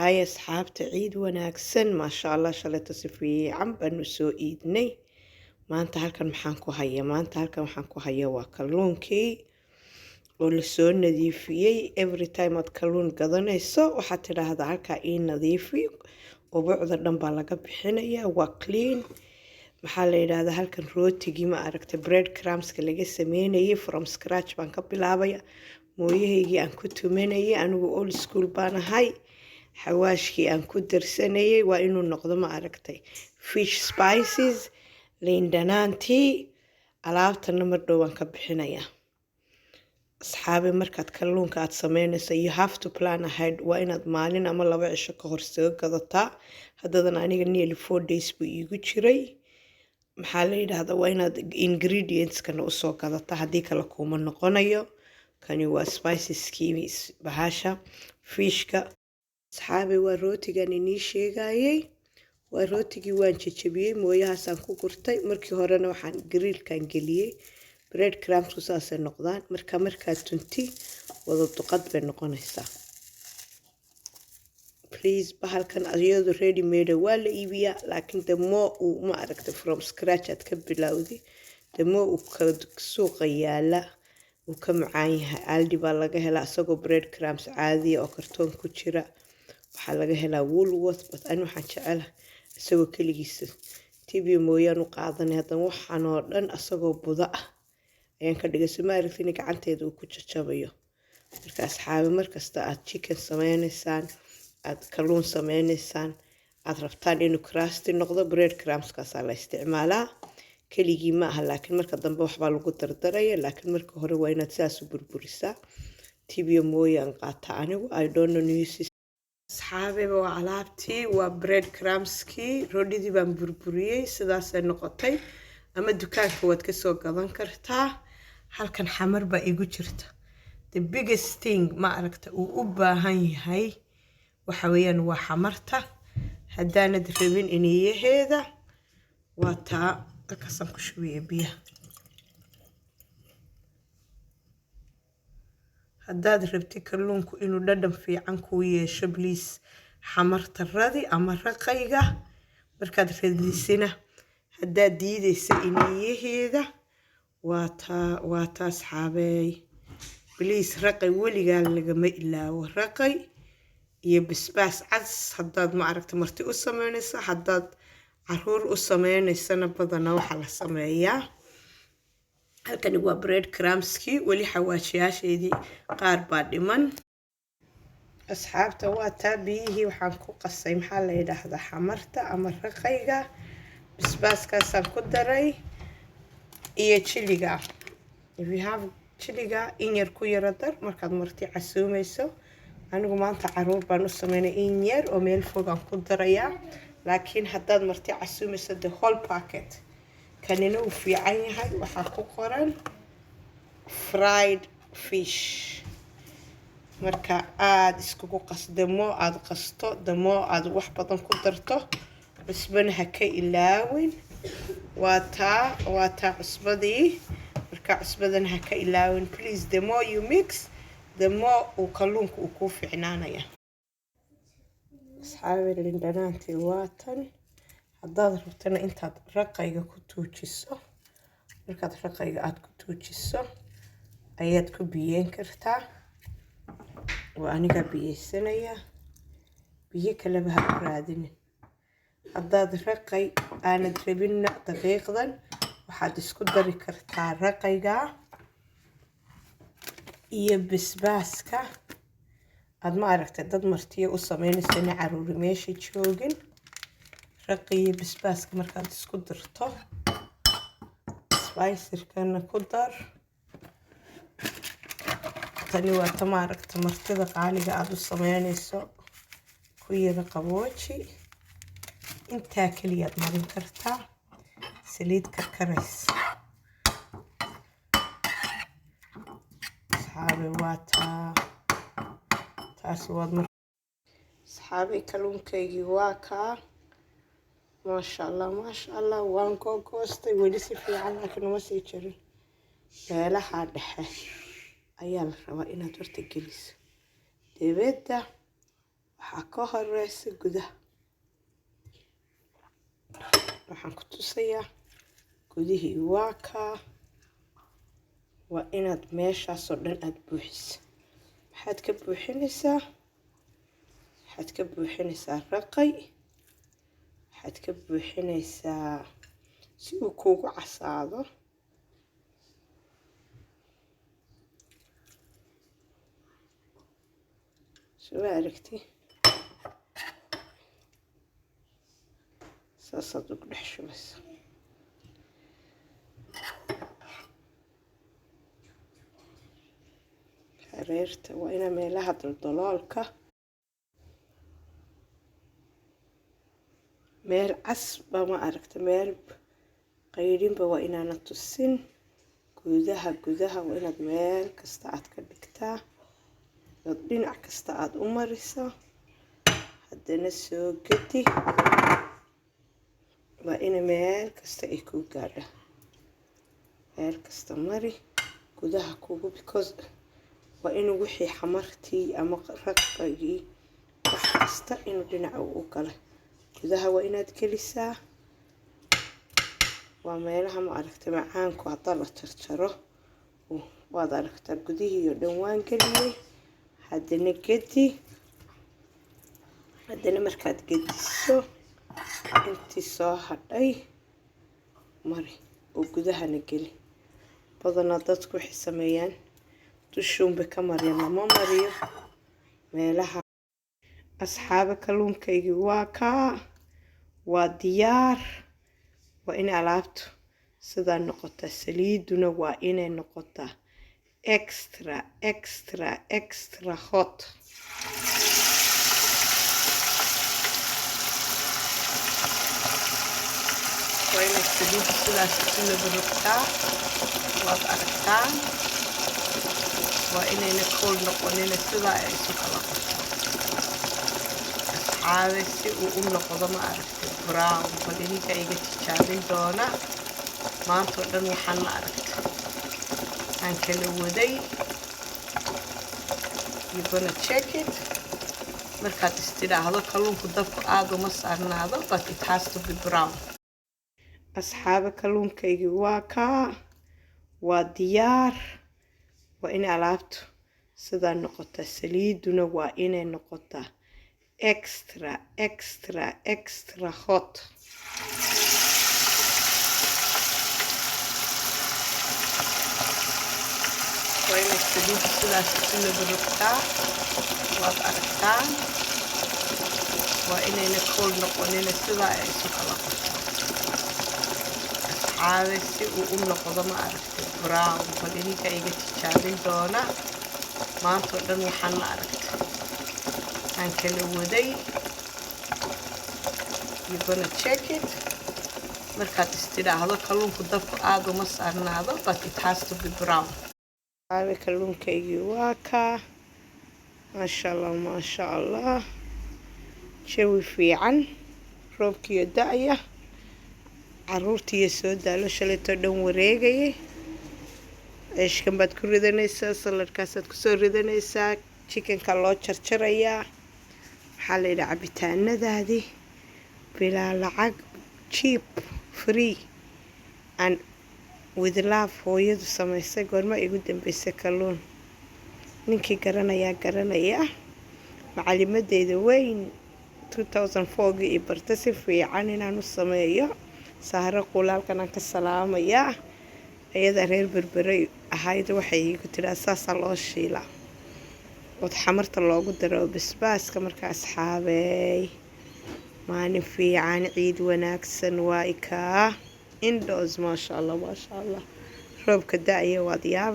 هاي أصحابتي عيد وناكسن ما شاء الله شلت في عم بنسو إيدني ما أنت هالكن محنكو هيا ما أنت هالكن محنكو هيا وكلونكي ولسو نظيفيي every time أتكلون قضنيسو وحتى هذا هالكا إيه نظيفي وبعض الدنبا لقى بحنيا وكلين maxaa la yiraahdaa halkan rootigii ma aragtay bread crumbs-ka laga sameynayay from scratch baan ka bilaabaya mooyahaygii aan ku tumanayay anigu old school baan ahay xawaashkii aan ku darsanayay waa inuu noqdo ma aragtay fish spices liin dhanaantii alaabtana mar dhow waan ka bixinayaa asxaabi markaad kalluunka aad sameynayso you have to plan ahead waa inaad maalin ama 2 cisho ka hor soo gadataa haddadan aniga nearly 4 days buu iigu jiray maxaa la yiraahdaa waa inaad ingredients kana u soo gadataa haddii kale kuma noqonayo kani waa spices-kii bahasha fishka asxaabi waa rootigan inii sheegayay waa rootigii waan jajabiyey mooyahaasaan ku gurtay markii horena waxaan grillkan geliyey bread crumbs saasay noqdaan markaad tunti wada duqad bay noqonaysaa please bahalkan ayadu ready made waa la iibiyaa laakiin the more uu ma aragtay from scratch aad ka bilowdi the more uu ka suuqa yaala uu ka macaan yahay aldi baa laga helaa asagoo bread crumbs caadiya oo kartoon ku jira waxaa laga helaa Woolworth but ani waxaan jecelahay asagoo kaligiisa tibio mooyaan u qaadanay hadan waxaan oo dhan asagoo buda ah ayaan ka dhigay sima aragtay gacanteeda uu ku jajabayo marka asxaabi markasta aad chicken sameynaysaan aad kalluun sameynaysaan aad rabtaan inuu crusty noqdo bread crumbs-kaas la isticmaalaa keligii ma aha laakiin marka dambe waxbaa lagu dardaraya laakiin marka hore waa inaad sidaas u burburisaa tibio mooyaan qaata anigu I don't know news asxaabi waa alaabtii waa bread crumbs-kii roodhidii baan burburiyey sidaasay noqotay ama dukaanka waad ka soo gadan kartaa halkan xamar baa igu jirta the biggest thing ma aragta uu u baahan yahay waxa weeyaan waa xamarta haddaanad rabin iniyaheeda waa taa halkaasaan ku shubiyey biyaha haddaad rabti kalluunku inuu dhadhan fiican kuu yeesho please xamarta radi ama raqayga markaad radisina haddaad diidaysa iniyaheeda waa taa asxaabey please raqay weligaa lagama ilaawo raqay iyo basbaas cas haddaad ma aragta marti u sameynayso haddaad caruur u sameynaysana badana waxa la sameeyaa halkani waa bread crumbs-kii weli xawaashiyaasheedii qaar baa dhiman asxaabta waa taa biyihii waxaan ku qasay maxaa la yiraahdaa xamarta ama raqayga basbaaskaasaan ku daray iyo chiliga if you have chiliga in yar ku yara dar markaad marti casuumayso anigu maanta caruur baan u sameynay in yar oo meel fog aan ku darayaa laakiin haddaad marti casuumayso the whole packet kanina uu fiican yahay waxaa ku qoran fried fish marka aad iskugu qasdamo aad qasto damo aad wax badan ku darto cusbana ha ka ilaawin waa taa cusbadii marka cusbadana ha ka ilaawin please the more you mix the more uu kalluunku uu ku fiicnaanaya asxaabi liin dhanaantii waa tan haddaad rabtana intaad raqayga ku tuujiso markaad raqayga aad ku tuujiso ayaad ku biyeen kartaa waa aniga biyeysanaya biyo kaleba ha ku raadinin haddaad raqay aanad rabinna daqiiqdan waxaad isku dari kartaa raqayga iyo basbaaska aad ma aragtay dad martiyo u sameynaysa caruur meesha joogin raqiyo basbaaska markaad isku darto spice-kana ku dar tani waa ma aragtay martida qaaliga aad u sameynayso ku yara qabooji intaa kaliya aad marin kartaa saliid karkaraysa asxaabi waa taas waad asxaabi kalluunkaygii waa kaa maasha allah waan googoostay weli si fiican laakiin uma sii jirin meelaha dhexe ayaa la rabaa inaad horta geliso dibadda waxaa ka horeysa gudaha waxaan ku tusayaa gudihii waa kaa waa inaad meeshaasoo dhan aad buuxiso maxaad ka buuxinaysaa raqay waxaad ka buuxinaysaa si uu kuugu casaado soo aragti saasaad ugu dhex shubaysa hareerta waa ina meelaha daldaloolka meel casba ma aragta meel qayrinba waa inaana tusin gudaha waa inaad meel kasta aad ka dhigtaa oo dhinac kasta aad u mariso haddana soo gedi waa ina meel kasta ay ku gaadha meel kasta mari gudaha kugu because waa inuu wixii xamartii ama raqaygii wax kasta inuu dhinaca u gala gudaha waa inaad gelisaa waa meelaha ma aragta macaanku hadda la jarjaro waad aragtaa gudihii oo dhan waan geliyey haddana gedi haddana markaad gediso intii soo hadhay mari oo gudahana geli badanaa dadku waxay sameeyaan dushuunba ka maryan lama mariyo meelaha asxaaba kalluunkaygii waa kaa waa diyaar waa in alaabtu sidaa noqotaa saliiduna waa inay noqotaa extra hot waa inay saliiddu sidaas isu labarogtaa waad aragtaan waa inayna kool noqonina sidaa ay isu kala qorto asxaabe si uu u noqdo ma aragtay brown bal idinka iga tijaabin doona maanta oo dhan waxaan ma aragtay aan kala waday you're gonna check it markaad istidhaahdo kalluunku dabku aad uma saarnaado but it has to be brown asxaaba kalluunkaygii waa kaa waa diyaar waa in alaabtu sidaa noqotaa saliiduna waa inay noqotaa extra hot waa inay saliiddu sidaas isu labarogtaa waad aragtaan waa inayna kool noqonina sidaa ay isu kala qorto asxaabe si uu u noqdo ma aragtay brown bal idinka iga tijaabin doona maanta oo dhan waxaan ma aragtay aan kala waday you're gonna check it markaad istidhaahdo kalluunku dabku aad uma saarnaado but it has to be brown asxaabe kalluunkaygii waa kaa maasha allah jawi fiican roobkiiyo da-ya caruurtiiyo soo daalo shalaytoo dhan wareegayay ceeshkan baad ku ridanaysaa saladhkaasaad kusoo ridanaysaa chickenka loo jarjarayaa waxaa la yidhi cabitaanadaadii bilaa lacag cheap free and with love hooyadu samaysay goorma igu dambeysay kalluun ninkii garanayaa macalimadeyda weyn 2004 iyo barta si fiican inaan u sameeyo saaro qulaalkan aan ka salaamayaa ayada reer berberay ahayd waxay igu tiraa saasaa loo shiilaa oo xamarta loogu daro basbaaska markaa asxaabey maalin fiican ciid wanaagsan waa ikaa indoors maasha allah roobka da-aya waad yaabay